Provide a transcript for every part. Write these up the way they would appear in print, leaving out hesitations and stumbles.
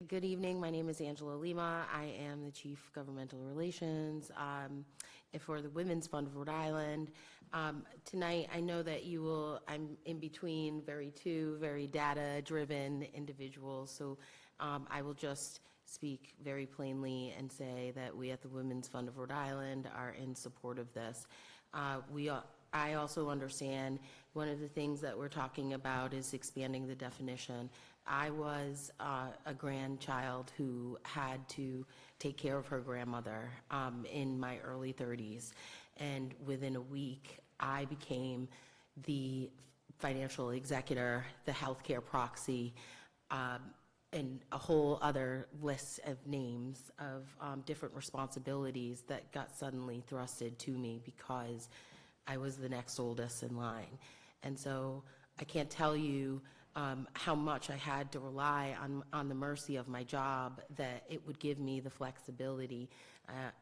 Good evening. My name is Angela Lima. I am the Chief Governmental Relations for the Women's Fund of Rhode Island. Tonight, I know that you will, I'm in between two very data-driven individuals, so I will just speak very plainly and say that we at the Women's Fund of Rhode Island are in support of this. I also understand one of the things that we're talking about is expanding the definition. I was a grandchild who had to take care of her grandmother in my early 30s, and within a week I became the financial executor, the healthcare proxy, and a whole other list of names of different responsibilities that got suddenly thrusted to me because I was the next oldest in line. And so I can't tell you how much I had to rely on the mercy of my job that it would give me the flexibility.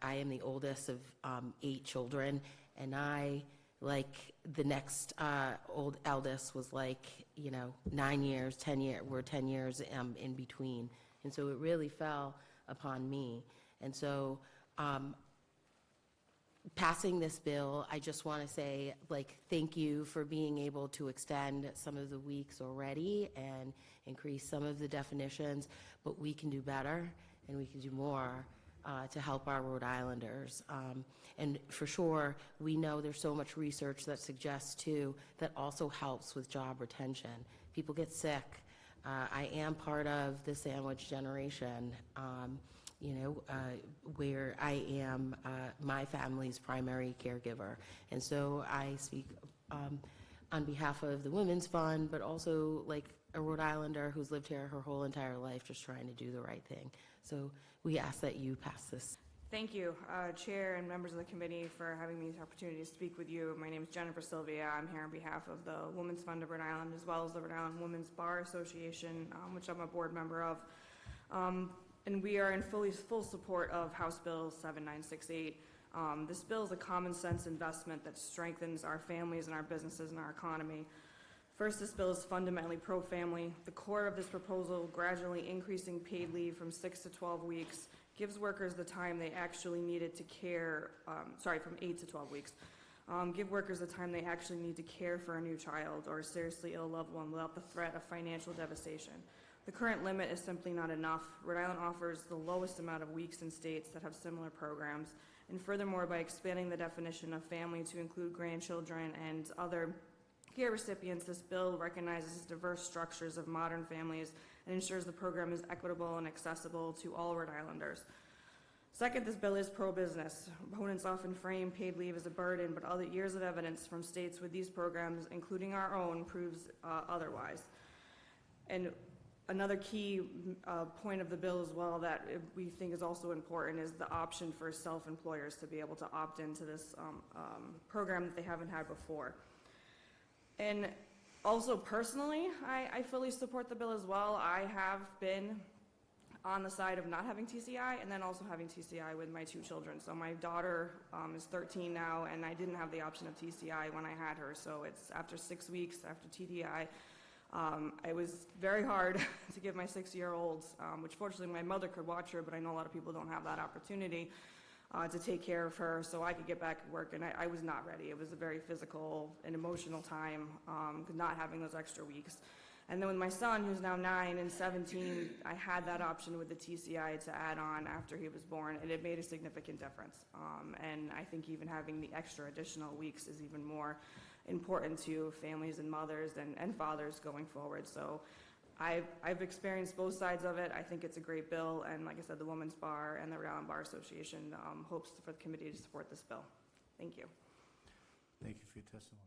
I am the oldest of 8 children, and I, like the next eldest, was like, 9 years, 10 years, we're 10 years in between. And so it really fell upon me. And so passing this bill, I just want to say, thank you for being able to extend some of the weeks already and increase some of the definitions, but we can do better and we can do more to help our Rhode Islanders. And for sure, we know there's so much research that suggests, too, that also helps with job retention. People get sick. I am part of the sandwich generation. Where I am my family's primary caregiver. And so I speak on behalf of the Women's Fund, but also like a Rhode Islander who's lived here her whole entire life just trying to do the right thing. So we ask that you pass this. Thank you, Chair and members of the committee, for having me this opportunity to speak with you. My name is Jennifer Sylvia. I'm here on behalf of the Women's Fund of Rhode Island, as well as the Rhode Island Women's Bar Association, which I'm a board member of. And we are in full support of House Bill 7968. This bill is a common sense investment that strengthens our families and our businesses and our economy. First, this bill is fundamentally pro-family. The core of this proposal, gradually increasing paid leave from 6 to 12 weeks, gives workers the time they actually needed to care, from 8 to 12 weeks. Give workers the time they actually need to care for a new child or a seriously ill loved one without the threat of financial devastation. The current limit is simply not enough. Rhode Island offers the lowest amount of weeks in states that have similar programs. And furthermore, by expanding the definition of family to include grandchildren and other care recipients, this bill recognizes diverse structures of modern families and ensures the program is equitable and accessible to all Rhode Islanders. Second, this bill is pro-business. Opponents often frame paid leave as a burden, but other years of evidence from states with these programs, including our own, proves otherwise. And another key point of the bill as well that we think is also important is the option for self-employers to be able to opt into this program that they haven't had before. And also personally, I fully support the bill as well. I have been on the side of not having TCI and then also having TCI with my 2 children. So my daughter is 13 now, and I didn't have the option of TCI when I had her. So it's after 6 weeks after TDI. It was very hard to give my 6-year-old, which fortunately my mother could watch her, but I know a lot of people don't have that opportunity to take care of her so I could get back to work, and I was not ready. It was a very physical and emotional time, not having those extra weeks. And then with my son, who's now 9 and 17, I had that option with the TCI to add on after he was born, and it made a significant difference. And I think even having the extra additional weeks is even more important to families and mothers and fathers going forward. So I've experienced both sides of it. I think it's a great bill, and like I said, the Women's Bar and the Rhode Island Bar Association hopes for the committee to support this bill. Thank you. Thank you for your testimony.